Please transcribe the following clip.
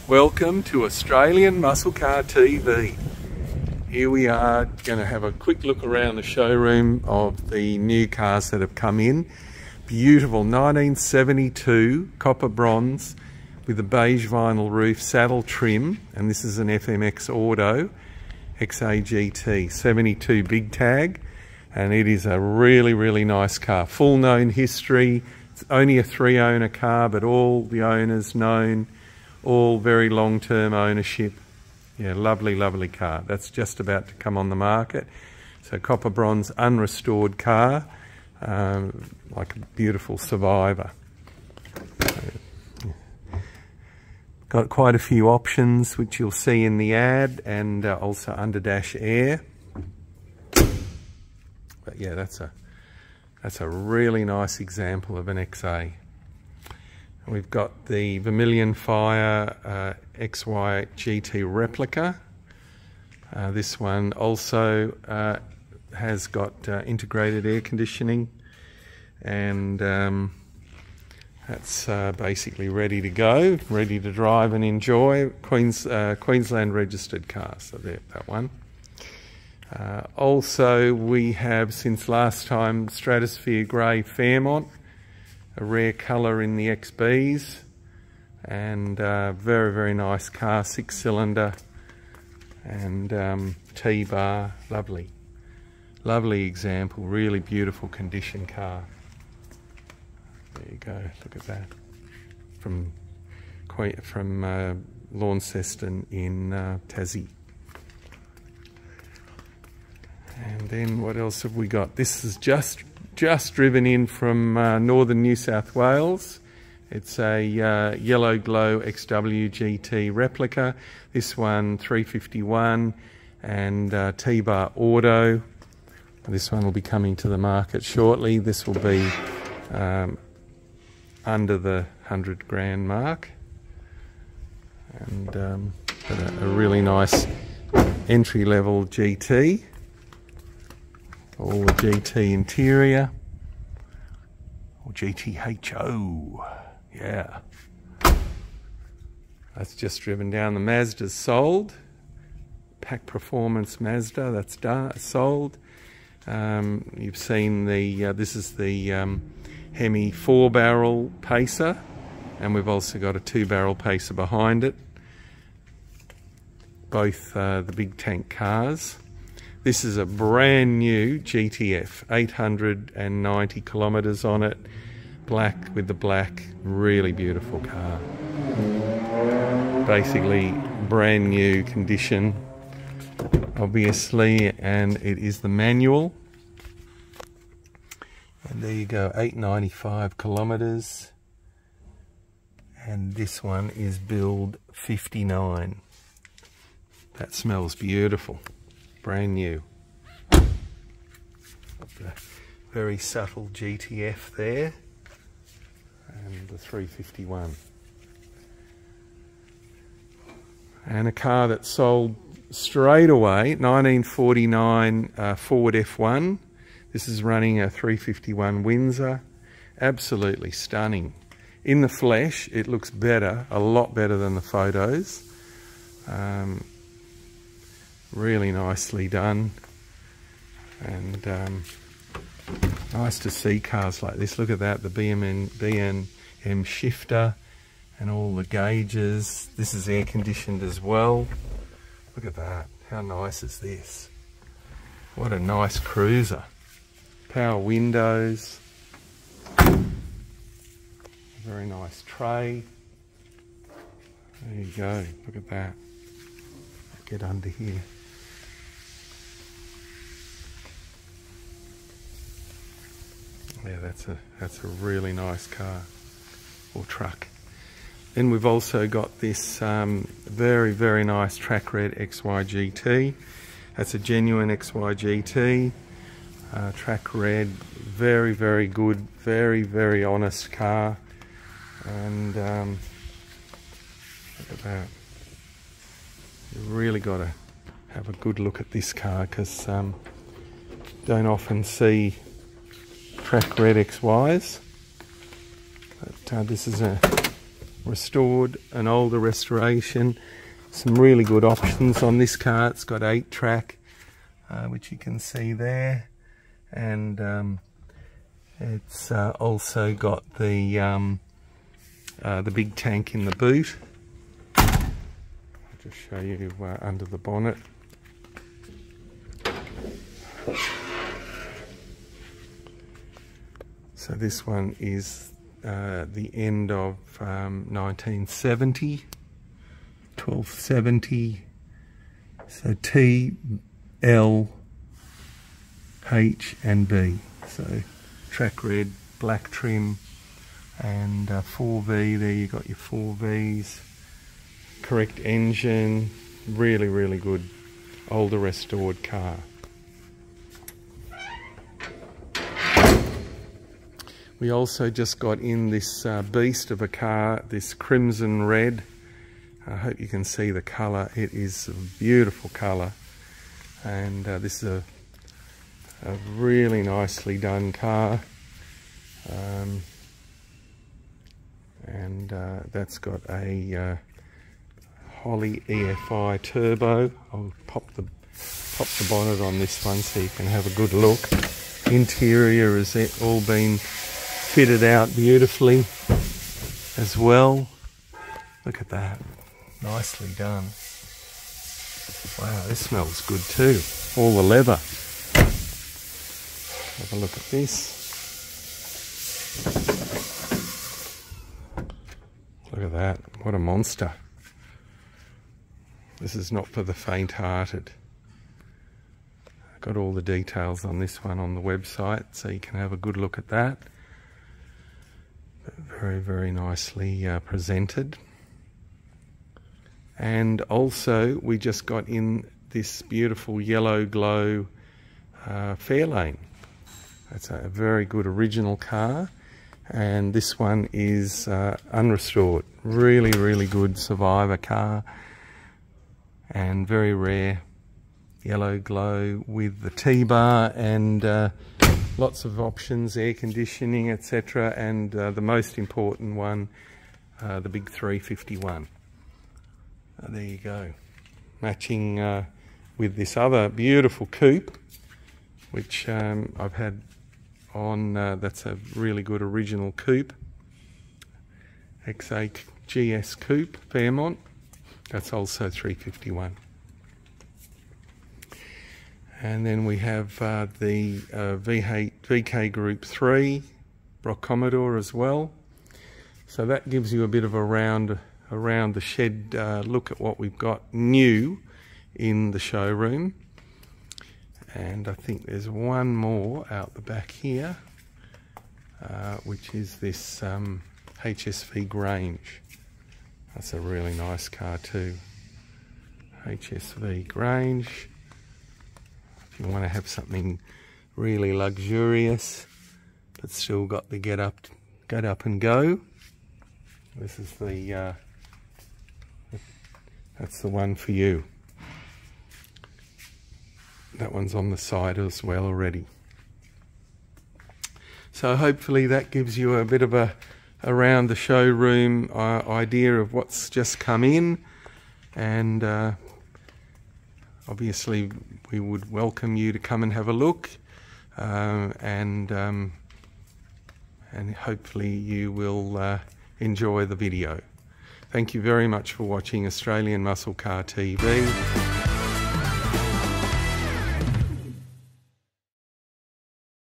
Welcome to Australian Muscle Car TV. Here we are going to have a quick look around the showroom of the new cars that have come in. Beautiful 1972 copper bronze with a beige vinyl roof, saddle trim, and this is an FMX Auto XA GT 72 big tag, and it is a really nice car. Full known history. It's only a 3-owner car, but all the owners known. All very long-term ownership. Yeah, lovely car. That's just about to come on the market. So copper bronze, unrestored car, like a beautiful survivor. Got quite a few options, which you'll see in the ad, and also under dash air. But yeah, that's a really nice example of an XA. We've got the Vermilion Fire XY GT Replica. This one also has got integrated air conditioning, and that's basically ready to go, ready to drive and enjoy. Queensland registered car, so there, that one. Also, we have, since last time, Stratosphere Grey Fairmont, a rare colour in the XBs, and very nice car, 6-cylinder, and T-bar, lovely example, really beautiful condition car. There you go, look at that, from Launceston in Tassie. And then what else have we got? This is just driven in from northern New South Wales. It's a Yellow Glow XW GT Replica. This one 351 and T-bar auto. This one will be coming to the market shortly. This will be under the 100 grand mark, and a really nice entry-level GT. All the GT interior, or GTHO, yeah. That's just driven down. The Mazda's sold. Pack Performance Mazda, that's sold. You've seen the, this is the Hemi 4-barrel Pacer, and we've also got a 2-barrel Pacer behind it. Both the big tank cars. This is a brand new GTF, 890 kilometres on it, black with the black, really beautiful car. Basically brand new condition, obviously, and it is the manual. And there you go, 895 kilometres, and this one is build 59. That smells beautiful. Brand new. Very subtle GTF there, and the 351. And a car that sold straight away, 1949 Ford F1. This is running a 351 Windsor. Absolutely stunning. In the flesh, it looks better, a lot better than the photos. Really nicely done, and nice to see cars like this. Look at that, the B&M shifter and all the gauges. This is air conditioned as well. Look at that, how nice is this? What a nice cruiser. Power windows, very nice tray. There you go, look at that. Get under here. Yeah, that's a really nice car or truck. Then we've also got this very nice track red XY GT. That's a genuine XY GT. Track red, very good, very honest car. And look at that. You really got to have a good look at this car, because don't often see track red XYs. But this is a restored, an older restoration. Some really good options on this car. It's got 8-track, which you can see there, and it's also got the big tank in the boot. I'll just show you under the bonnet. So this one is the end of 1970, 1270. So T, L, H and B. So track red, black trim, and 4V. There you got your 4Vs. Correct engine. Really, really good older restored car. We also just got in this beast of a car, this crimson red. I hope you can see the colour. It is a beautiful colour, and this is a really nicely done car, and that's got a Holley EFI turbo. I'll pop the bonnet on this one so you can have a good look. Interior has all been fitted out beautifully as well. Look at that, nicely done. Wow, this smells good too. All the leather. Have a look at this. Look at that, what a monster. This is not for the faint-hearted. I've got all the details on this one on the website, so you can have a good look at that. Very, very nicely presented. And also we just got in this beautiful yellow glow Fairlane. That's a very good original car, and this one is unrestored. Really, really good survivor car, and very rare yellow glow with the T-bar and lots of options, air conditioning, etc. And the most important one, the big 351. There you go. Matching with this other beautiful coupe, which I've had on, that's a really good original coupe. XA GS coupe, Fairmont. That's also 351. And then we have the VK Group 3 Commodore as well. So that gives you a bit of a around the shed look at what we've got new in the showroom. And I think there's one more out the back here, which is this HSV Grange. That's a really nice car too. HSV Grange. If you want to have something really luxurious but still got the get up and go, this is the that's the one for you. That one's on the side as well already. So hopefully that gives you a bit of a around the showroom idea of what's just come in, and obviously we would welcome you to come and have a look, and hopefully you will enjoy the video. Thank you very much for watching Australian Muscle Car TV.